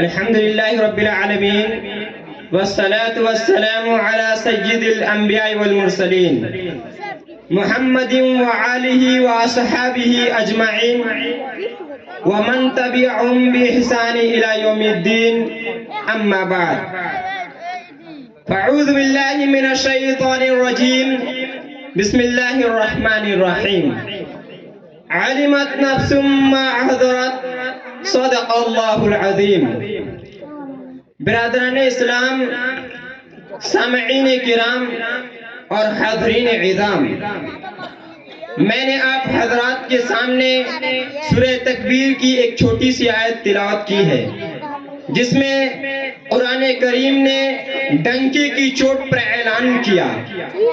الحمد لله رب العالمين والصلاة والسلام على سيد الأنبياء والمرسلين محمد وآله وأصحابه أجمعين ومن تبعهم بإحسان إلى يوم الدين أما بعد فأعوذ بالله من الشيطان الرجيم بسم الله الرحمن الرحيم علمت نفس ما أحضرت صدق اللہ العظیم۔ برادران اسلام، سامعین کرام اور حاضرین عظام، میں نے آپ حضرات کے سامنے سورہ تکویر کی ایک چھوٹی سی آیت تلاوت کی ہے، جس میں قرآن کریم نے ڈنکے کی چوٹ پر اعلان کیا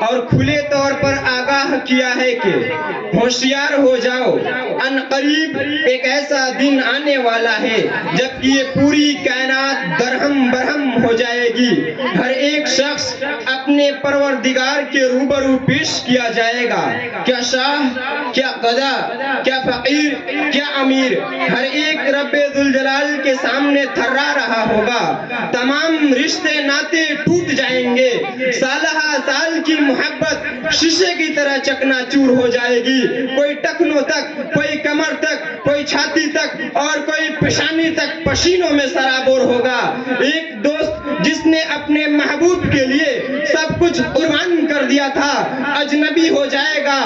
اور کھلے طور پر آگاہ کیا ہے کہ ہوشیار ہو جاؤ، ان قریب ایک ایسا دن آنے والا ہے جب یہ پوری کائنات درہم برہم ہو جائے گی۔ ہر ایک شخص اپنے پروردگار کے روبرو پیش کیا جائے گا، کیا شاہ، کیا قضا، کیا فقیر، کیا امیر، ہر ایک رب ذوالجلال کے سامنے تھرا رہا ہوگا۔ تمام رشتے ناتے ٹوٹ جائیں گے، سالہ سال کی محبت شیشے کی طرح چکنا چور ہو جائے گی۔ کوئی ٹکنوں تک، کوئی کمر تک، کوئی چھاتی تک اور کوئی پیشانی تک پسینوں میں سرابور ہوگا۔ ایک دوست جس نے اپنے محبوب کے لیے سب کچھ قربان کر دیا تھا اجنبی ہو جائے گا۔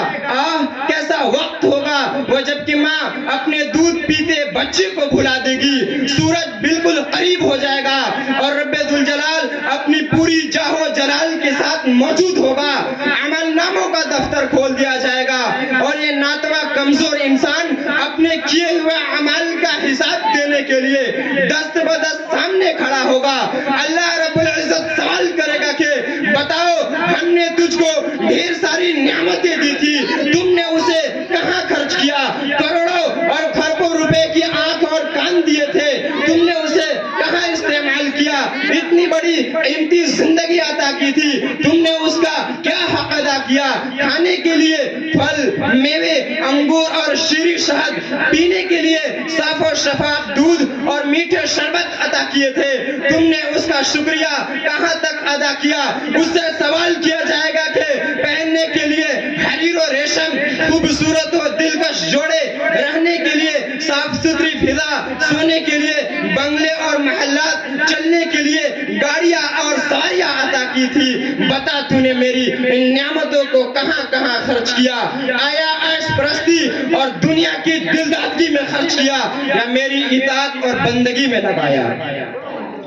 کیسا وقت ہوگا وہ جب کہ ماں اپنے دودھ پیتے بچے کو بھلا دے گی۔ سورج بالکل قریب ہو جائے گا اور رب ذوالجلال اپنی پوری جاہ و جلال کے ساتھ موجود ہوگا۔ عمل ناموں کا دفتر کھول دیا جائے گا اور یہ ناتواں کمزور انسان اپنے کیے ہوئے اعمال کا حساب دینے کے لیے دست بدست سامنے کھڑا ہوگا۔ اللہ رب العزت سوال کرے گا کہ بتاؤ، ہم نے تجھ کو ڈھیر ساری نعمتیں دی تھی، تم نے اسے کہاں خرچ کیا؟ کروڑوں اور کھربوں روپے کی آنکھ اور کان دیے تھے، تم نے اسے کہاں استعمال کیا؟ اتنی بڑی قیمتی زندگی عطا کی تھی، تم نے اس کا کیا حق ادا کیا؟ کھانے کے لیے پھل، میوے، انگور اور شیریں شہد، پینے کے لیے صاف و شفاف دودھ اور میٹھے شربت عطا کیے تھے، تم نے اس کا شکریہ کہاں تک ادا کیا؟ اس سے سوال کیا جائے گا کہ پہننے کے لیے حریر و ریشم، خوبصورت و دلکش جوڑے، رہنے کے لیے صاف ستھری فضا، سونے کے لیے بنگلے اور محلات، چلنے کے لیے گاڑیاں اور سواریاں عطا کی تھی، بتا تو نے میری ان نعمتوں کو کہاں کہاں خرچ کیا؟ آیا عیش پرستی اور دنیا کی دلدادگی میں خرچ کیا یا میری اطاعت اور بندگی میں لگایا؟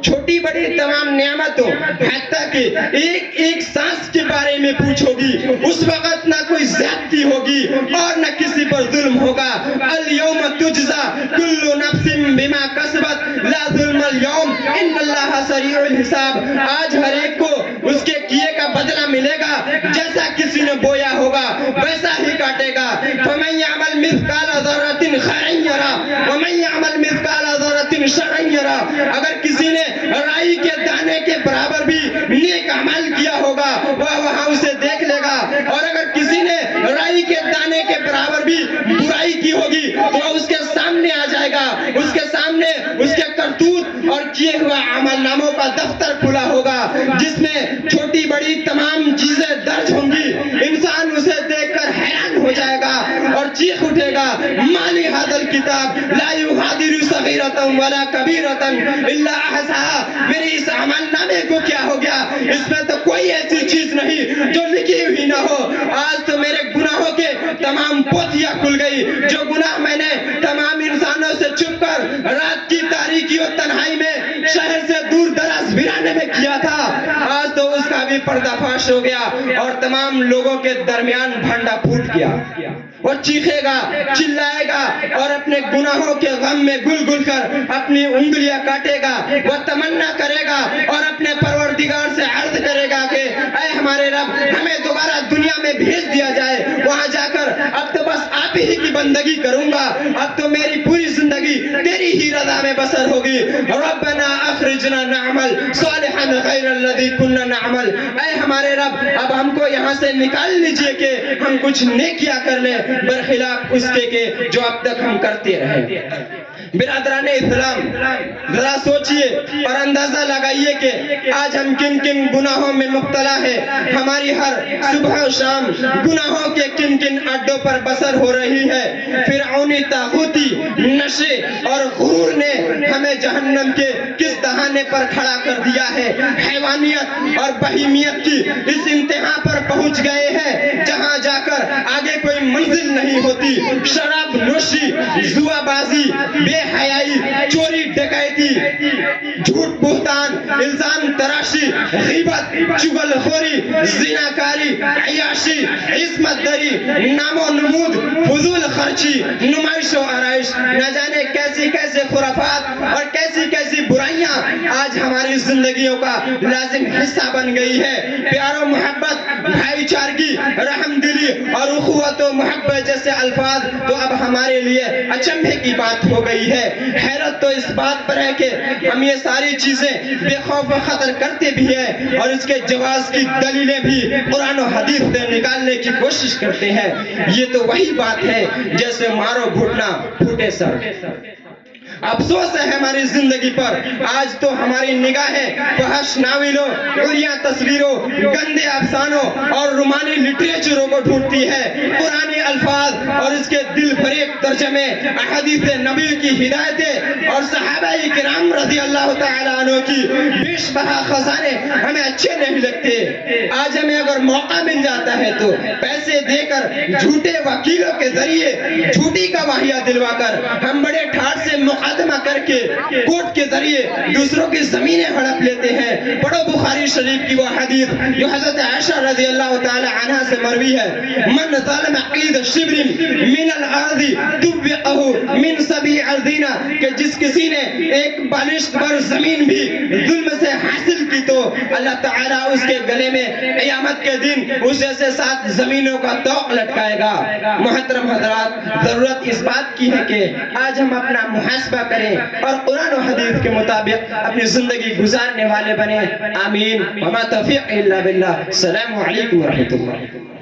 چھوٹی بڑی تمام نعمتوں، حتیٰ کہ ایک ایک سانس کے بارے میں پوچھو گی، اس وقت نہ کوئی زیادتی ہوگی اور نہ کسی پر ظلم ہوگا۔ اليوم تجزا کل نفس بما کسبت لا ظلم اليوم ان اللہ سریع الحساب۔ آج ہر ایک کو اس کے کیے کا بدلہ ملے گا، جیسا کسی نے بویا ہوگا ویسا ہی کاٹے گا۔ فمن يعمل مثقال ذرة خيرا يره ومن يعمل مثقال ذرة شرا يره۔ اگر کسی نے رائی کے دانے کے برابر بھی نیک عمل کیا ہوگا وہ وہاں اسے دیکھ لے گا، اور اگر کسی نے رائی کے دانے کے برابر بھی برائی کی ہوگی تو اس کے سامنے آ جائے گا، اس کے سامنے اس کے کرتوت اور کیے ہوئے عمل ناموں کا دفتر کھلا ہوگا، جس میں چھوٹی بڑی تمام چیزیں درج ہوں گی۔ انسان اسے دیکھ کر حیران ہو جائے گا اور چیخ اٹھے گا، مالی ھذا الکتاب لا یغادر صغیرۃ ولا کبیرۃ الا احصاها۔ میرے اس عمل نامے کو کیا ہو گیا؟ اس میں تو کوئی ایسی چیز نہیں جو لکھی ہوئی نہ ہو۔ آج تو میرے گناہوں کے تمام پوتیاں کھل گئی، جو گناہ میں نے تمام انسانوں سے چھپ کر رات کی تاریکی و تنہائی میں شہر سے دور دراز ویرانے میں کیا تھا، آج تو اس کا بھی پردہ فاش ہو گیا اور تمام لوگوں کے درمیان بھنڈا پھوٹ گیا۔ وہ چیخے گا، چلائے گا اور اپنے گناہوں کے غم میں گل گل کر اپنی انگلیاں کاٹے گا۔ وہ تمنا کرے گا اور اپنے پروردگار سے عرض کرے گا کہ اے ہمارے رب، ہمیں دوبارہ دنیا میں بھیج دیا جائے، وہاں جا کر اب تو بس آپ ہی کی بندگی کروں گا، اب تو میری پوری زندگی تیری ہی رضا میں بسر ہوگی۔ بھی ربنا اخرجنا نعمل صالحا غیر الذی كنا نعمل، اے ہمارے رب اب ہم کو یہاں سے نکال لیجئے کہ ہم کچھ نیکیاں کر لیں برخلاف اس کے کہ جو اب تک ہم کرتے رہے۔ برادران اسلام ذرا سوچئے اور اندازہ لگائیے کہ آج ہم کن کن گناہوں میں مبتلا ہے۔ ہماری ہر صبح و شام گناہوں کے کن کن اڈوں پر بسر ہو رہی ہے۔ فرعونی طاغوتی نشے اور غرور نے ہمیں جہنم کے کس دہانے پر کھڑا کر دیا ہے۔ حیوانیت اور بہیمیت کی اس انتہا پر پہنچ گئے ہیں جہاں جا کر آگے کوئی منزل نہیں ہوتی۔ شراب نوشی، جوا بازی، بے حیائی، چوری ڈکیتی، جھوٹ بہتان، الزام تراشی، غیبت، چغل خوری، زناکاری، عیاشی، عصمت دری، نام و نمود، فضول خرچی، نمائش و آرائش، نہ جانے کیسی کیسے خرافات اور کیسی کیسی برائیاں آج ہماری زندگیوں کا لازم حصہ بن گئی ہے۔ پیار و محبت، بھائی چارگی، رحم دلی اور اخوت و محبت جیسے الفاظ تو اب ہمارے لیے اچنبھے کی بات ہو گئی ہے۔ حیرت تو اس بات پر ہے کہ ہم یہ ساری چیزیں بے خوف و خطر کرتے بھی ہیں اور اس کے جواز کی دلیلیں بھی قرآن و حدیث سے نکالنے کی کوشش کرتے ہیں۔ یہ تو وہی بات ہے جیسے مارو گھٹنا پھوٹے سر۔ افسوس ہے ہماری زندگی پر، آج تو ہماری نگاہیں فحش ناولوں، عریاں تصویروں، گندے افسانوں اور رومانی لٹریچروں کو ڈھونڈتی ہے۔ قرآنی الفاظ اور اس کے دل فریب ترجمے، احادیث نبی کی ہدایتیں اور صحابہ کرام رضی اللہ تعالیٰ عنہ کی بیش بہا خزانے ہمیں اچھے نہیں لگتے۔ آج ہمیں اگر موقع مل جاتا ہے تو پیسے دے کر جھوٹے وکیلوں کے ذریعے جھوٹی گواہیاں دلوا کر ہم بڑے ٹھاٹ سے مقدمہ کر کے کورٹ کے ذریعے دوسروں کی زمینیں ہڑپ لیتے ہیں۔ پڑھو بخاری شریف کی وہ حدیث جو حضرت عائشہ رضی اللہ تعالی عنہ سے مروی ہے، من ظلم قید شبر من الارض طبقه من سبع ارضین، کہ جس کسی نے ایک بالشت پر زمین بھی ظلم سے حاصل کی تو اللہ تعالیٰ اس کے گلے میں قیامت کے دن اس جیسے 7 زمینوں کا طوق لٹکائے گا۔ محترم حضرات، ضرورت اس بات کی ہے کہ آج ہم اپنا محاسبہ کریں اور قرآن و حدیث کے مطابق اپنی زندگی گزارنے والے بنے۔ آمین۔ وما توفیق الا باللہ۔ السلام علیکم ورحمۃ اللہ۔